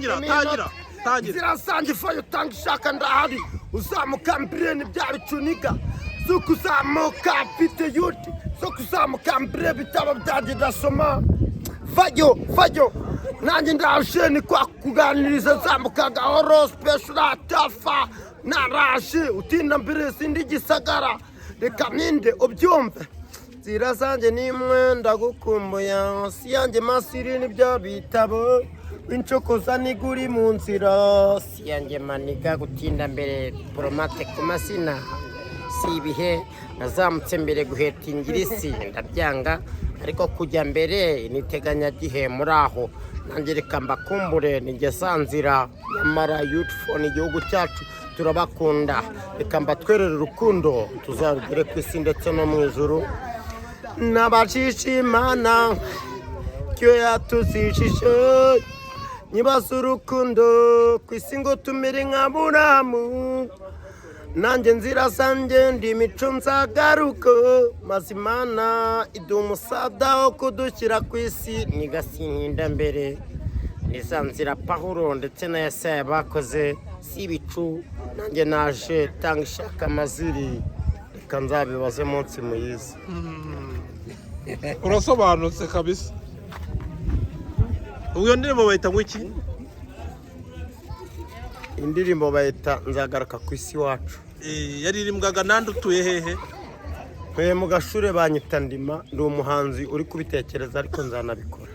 tangira zirasange fayo tanga ishaka ndahari uzamuka mbere n'ibya bicuniga zo kuzamuka mfite yuti zo kuzamuka mbere bitaba byagira soma fayo nanjye ndashe ni kwa kuganiriza zamuka gahoro special atafa naraje utinda mbere sindi gisagara reka ninde ubyumve zirasange nimwe ndagukumbuya si yanjye masiri n'ibyo bitabo incokoza niguri mu nzira si yanjye maniga gutinda mbere poromate ku masina si ibihe nazamutse mbere guheta ingirisi ndabyanga ariko kujya mbere niteganya gihe muri aho nanjye reka mbakumbure nijye sanzira nyamara youthful igihugu cyacu turabakunda reka mbatwerere urukundo tuzarugere ku isi ndetse no mu ijuru n'abashishimana cyo yatuzishije nyibaza urukundo ku isi ngo tumere nka buramu nanjye nzira zanjye ndi imico nzagaruka mazimana iduha umusada wo kudushyira ku isi nigasinkunda mbere niza nzira pahuro ndetse na yesaya bakoze si ibicu nanjye naje tanga ishaka amaziri reka nzabibaze munsi muyizi urasobanutse kabisa uyo ndirimbo bayita ngwiki indirimbo bayita nzagaruka ku isi wacu yaririmbwaga nande utuye hehe nkwiye mu gashure banyita ndima ndi umuhanzi uri kubitekereza ariko nzanabikora